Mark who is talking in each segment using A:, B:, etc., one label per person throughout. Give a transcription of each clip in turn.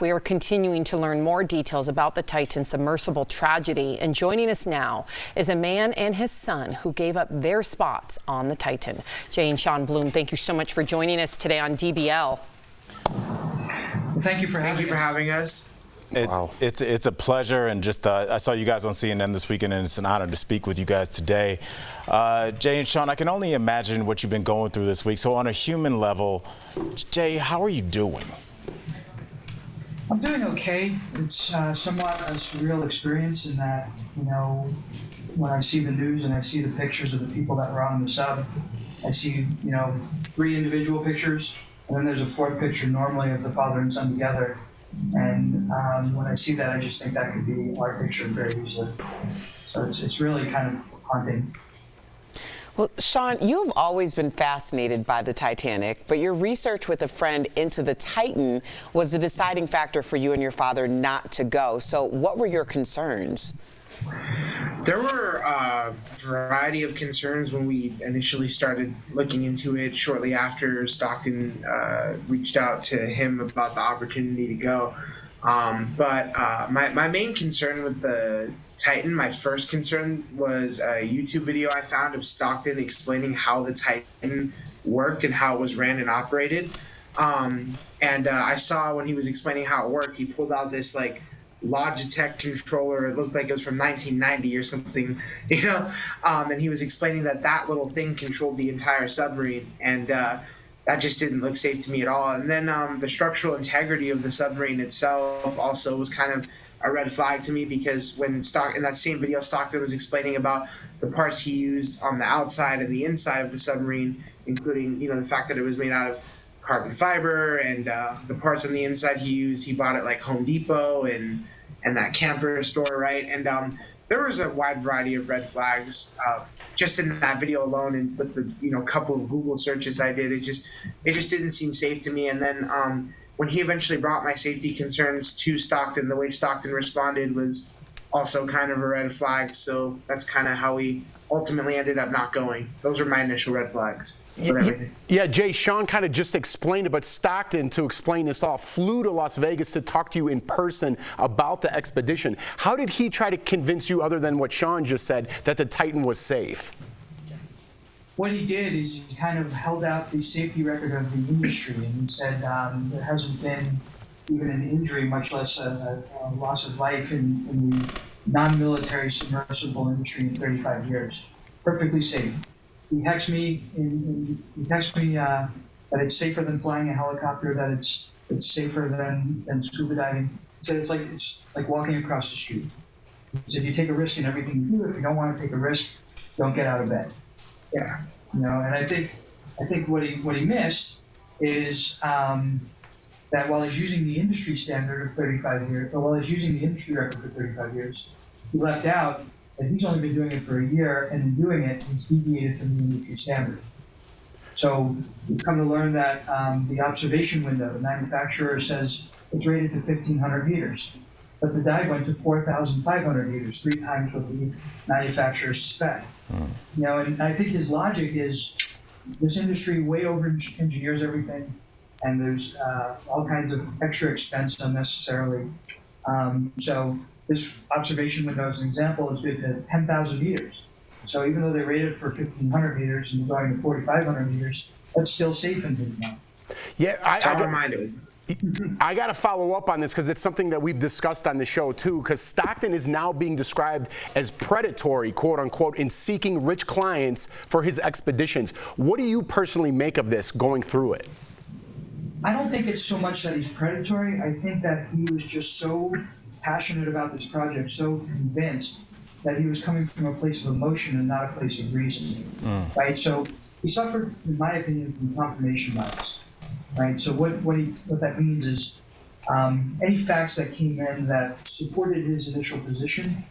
A: We are continuing to learn more details about the Titan submersible tragedy, and joining us now is a man and his son who gave up their spots on the Titan. Jay and Sean Bloom, thank you so much for joining us today on DBL.
B: Thank you for having us.
C: It's a pleasure, and just I saw you guys on CNN this weekend, and it's an honor to speak with you guys today. Jay and Sean, I can only imagine what you've been going through this week. So on a human level, Jay, how are you doing?
B: I'm doing okay. It's somewhat a surreal experience in that, when I see the news and I see the pictures of the people that were on the sub, I see, 3 individual pictures, and then there's a 4th picture normally of the father and son together. And when I see that, I just think that could be our picture very easily. So it's really kind of haunting.
D: Well, Sean, you've always been fascinated by the Titanic, but your research with a friend into the Titan was the deciding factor for you and your father not to go. So what were your concerns?
E: There were a variety of concerns when we initially started looking into it shortly after Stockton reached out to him about the opportunity to go. But my main concern with the Titan, my first concern was a YouTube video I found of Stockton explaining how the Titan worked and how it was ran and operated. I saw when he was explaining how it worked, he pulled out this Logitech controller. It looked like it was from 1990 or something, and he was explaining that little thing controlled the entire submarine, and that just didn't look safe to me at all. And then the structural integrity of the submarine itself also was kind of a red flag to me, because when in that same video, Stockton was explaining about the parts he used on the outside and the inside of the submarine, including the fact that it was made out of carbon fiber, and the parts on the inside he bought at Home Depot and that camper store, right? And there was a wide variety of red flags just in that video alone, and with the couple of Google searches I did, it just didn't seem safe to me. And then when he eventually brought my safety concerns to Stockton, the way Stockton responded was also kind of a red flag. So that's kind of how we ultimately ended up not going. Those were my initial red flags.
F: Yeah, Jay, Sean kind of just explained it, but Stockton, to explain this all, flew to Las Vegas to talk to you in person about the expedition. How did he try to convince you, other than what Sean just said, that the Titan was safe?
B: What he did is he kind of held out the safety record of the industry, and he said there hasn't been even an injury, much less a loss of life in the non-military submersible industry in 35 years. Perfectly safe. He texts me that it's safer than flying a helicopter, that it's safer than scuba diving. He said it's like walking across the street. He said you take a risk in everything you do. If you don't want to take a risk, don't get out of bed. Yeah, and I think what he missed is that while he's using the industry standard of 35 years, or while he's using the industry record for 35 years, he left out that he's only been doing it for a year, and in doing it, he's deviated from the industry standard. So we've come to learn that the observation window, the manufacturer says it's rated to 1,500 meters, but the dive went to 4,500 meters, 3 times what the manufacturer spec. And I think his logic is this industry way over engineers everything, and there's all kinds of extra expense unnecessarily. So this observation window, as an example, is good to 10,000 meters. So even though they rated for 1,500 meters and going to 4,500 meters, that's still safe in his mind.
F: Yeah, I got to follow up on this, because it's something that we've discussed on the show too, because Stockton is now being described as predatory, quote unquote, in seeking rich clients for his expeditions. What do you personally make of this going through it?
B: I don't think it's so much that he's predatory. I think that he was just so passionate about this project, so convinced that he was coming from a place of emotion and not a place of reason, right? So he suffered, in my opinion, from confirmation bias, right? So what that means is any facts that came in that supported his initial position,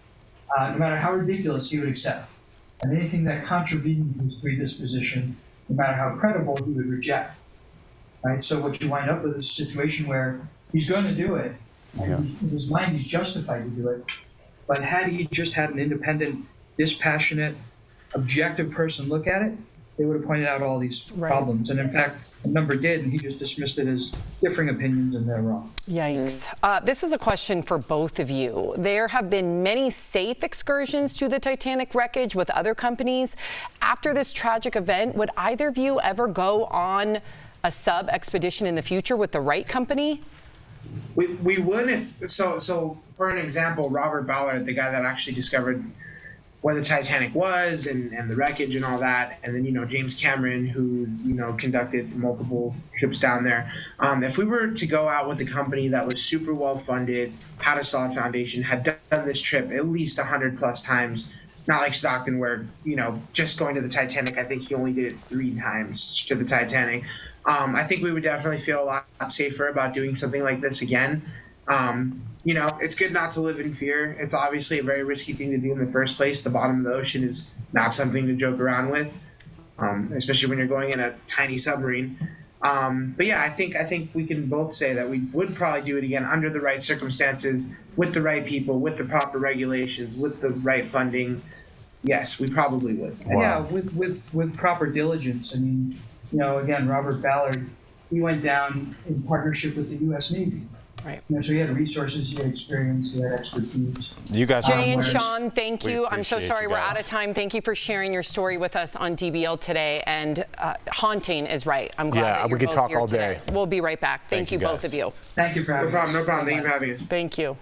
B: no matter how ridiculous, he would accept. And anything that contravened his predisposition, no matter how credible, he would reject, right? So what you wind up with is a situation where he's going to do it, and in his mind, he's justified to do it. But had he just had an independent, dispassionate, objective person look at it, they would have pointed out all these problems. And in fact, a number did, and he just dismissed it as differing opinions, and they're wrong.
A: Yikes. This is a question for both of you. There have been many safe excursions to the Titanic wreckage with other companies. After this tragic event, would either of you ever go on a sub expedition in the future with the right company?
E: We would if so for an example, Robert Ballard, the guy that actually discovered where the Titanic was and the wreckage and all that, and then James Cameron, who conducted multiple trips down there. If we were to go out with a company that was super well funded, had a solid foundation, had done this trip at least 100+ times, not like Stockton where just going to the Titanic, I think he only did it 3 times to the Titanic. I think we would definitely feel a lot safer about doing something like this again. It's good not to live in fear. It's obviously a very risky thing to do in the first place. The bottom of the ocean is not something to joke around with, especially when you're going in a tiny submarine. But yeah, I think we can both say that we would probably do it again under the right circumstances, with the right people, with the proper regulations, with the right funding. Yes, we probably would.
B: Wow. Yeah, with proper diligence. I mean, again, Robert Ballard, he went down in partnership with the U.S. Navy.
A: Right.
B: So he had resources, he had experience, he had expertise.
C: You guys,
A: Jay and Sean, thank you. I'm so sorry we're out
C: guys.
A: of time. Thank you for sharing your story with us on DBL today. And haunting is right. I'm glad that you're
F: we could
A: both
F: talk
A: here
F: all day.
A: today. We'll be right back. Thank you both
C: guys.
A: of you.
B: Thank you for having us.
E: No problem. Thank you for having us.
A: Thank you.